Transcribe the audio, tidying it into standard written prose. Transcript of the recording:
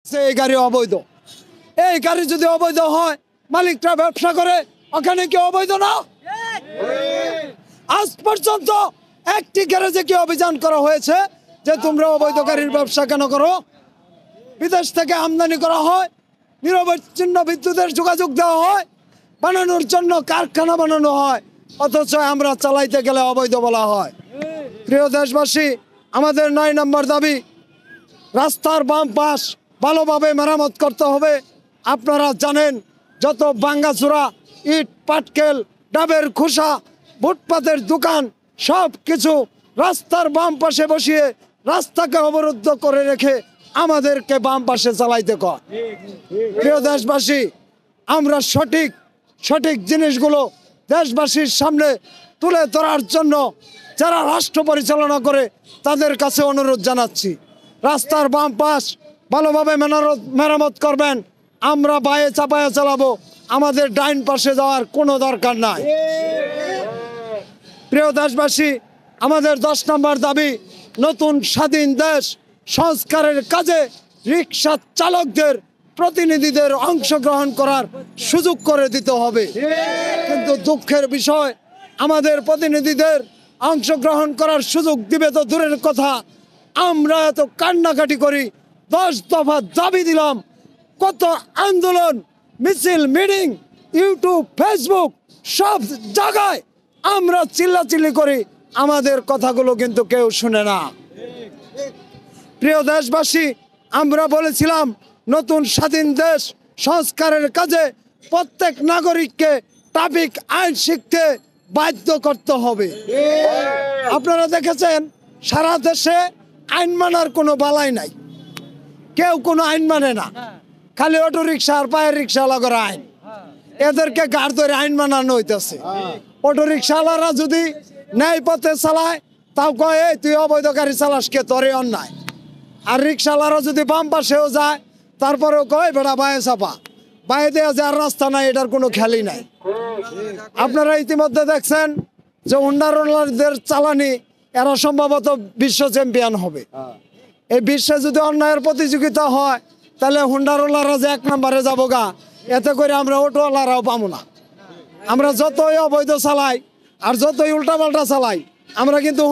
এই গাড়ি অবৈধ। এই গাড়ি যদি অবৈধ হয়, মালিকরা ব্যবসা করে, ওখানে কি অবৈধ না? আজ পর্যন্ত একটি গ্যারেজে কি অভিযান করা হয়েছে যে তোমরা অবৈধ গাড়ির ব্যবসা কেন করো? বিদেশ থেকে আমদানি করা হয়, নিরবচ্ছিন্ন বিদ্যুতের যোগাযোগ দেওয়া হয়, বানানোর জন্য কারখানা বানানো হয়, অথচ আমরা চালাইতে গেলে অবৈধ বলা হয়। প্রিয় দেশবাসী, আমাদের 9 নম্বর দাবি, রাস্তার বাম পাশ ভালোভাবে মেরামত করতে হবে। আপনারা জানেন, যত ভাঙ্গাচোরা ইট, পাটকেল, ডাবের খোসা, ফুটপাতের দোকান সব কিছু রাস্তার বাম পাশে বসিয়ে রাস্তাকে অবরুদ্ধ করে রেখে আমাদেরকে বাম পাশে চালাইতে কয়। প্রিয় দেশবাসী, আমরা সঠিক জিনিসগুলো দেশবাসীর সামনে তুলে ধরার জন্য যারা রাষ্ট্র পরিচালনা করে তাদের কাছে অনুরোধ জানাচ্ছি, রাস্তার বাম পাশ ভালোভাবে মেরামত করবেন। আমরা বায়ে চাপায়ে চালাবো, আমাদের ডাইন পাশে যাওয়ার কোনো দরকার নাই। প্রিয় দেশবাসী, আমাদের 10 নম্বর দাবি, নতুন স্বাধীন দেশ সংস্কারের কাজে রিক্সা চালকদের প্রতিনিধিদের অংশগ্রহণ করার সুযোগ করে দিতে হবে। কিন্তু দুঃখের বিষয়, আমাদের প্রতিনিধিদের অংশগ্রহণ করার সুযোগ দিবে তো দূরের কথা, আমরা এত কান্নাকাটি করি, 10 দফা দাবি দিলাম, কত আন্দোলন, মিছিল, মিটিং, ইউটিউব, ফেসবুক সব জায়গায় আমরা চিল্লাচিল্লি করি, আমাদের কথাগুলো কিন্তু কেউ শুনে না। প্রিয় দেশবাসী, আমরা বলেছিলাম নতুন স্বাধীন দেশ সংস্কারের কাজে প্রত্যেক নাগরিককে ট্রাফিক আইন শিখতে বাধ্য করতে হবে। আপনারা দেখেছেন, সারা দেশে আইন মানার কোনো বালাই নাই, কেউ কোনো আইন মানে না, খালি অটো রিক্সা আর পায়ের রিক্সাওয়ালা করে আইন, এদেরকে গাড় ধরে আইন মানানো হইতেছে। অটো রিক্সাওয়ালারা যদি ন্যায় পথে চালায়, তাও কয় এই তুই অবৈধ গাড়ি চালাস কে, তোরে অন্যায়। আর রিক্সাওয়ালারা যদি বাম পাশেও যায়, তারপরেও কয় বেটা বায়ে চাপা, বায়ে দেওয়া যার রাস্তা নাই, এটার কোনো খেয়ালই নাই। আপনারা ইতিমধ্যে দেখছেন যে হুন্ডারওয়ালাদের চালানি, এরা সম্ভবত বিশ্ব চ্যাম্পিয়ন হবে। এই বিশ্বে যদি অন্যায়ের প্রতিযোগিতা হয়, তাহলে হুন্ডারওয়ালারা যে 1 নম্বরে যাবো গা, এতে করে আমরা অটোওয়ালারাও পাবো না। আমরা যতই অবৈধ চালাই আর যতই উল্টাপাল্টা চালাই, আমরা কিন্তু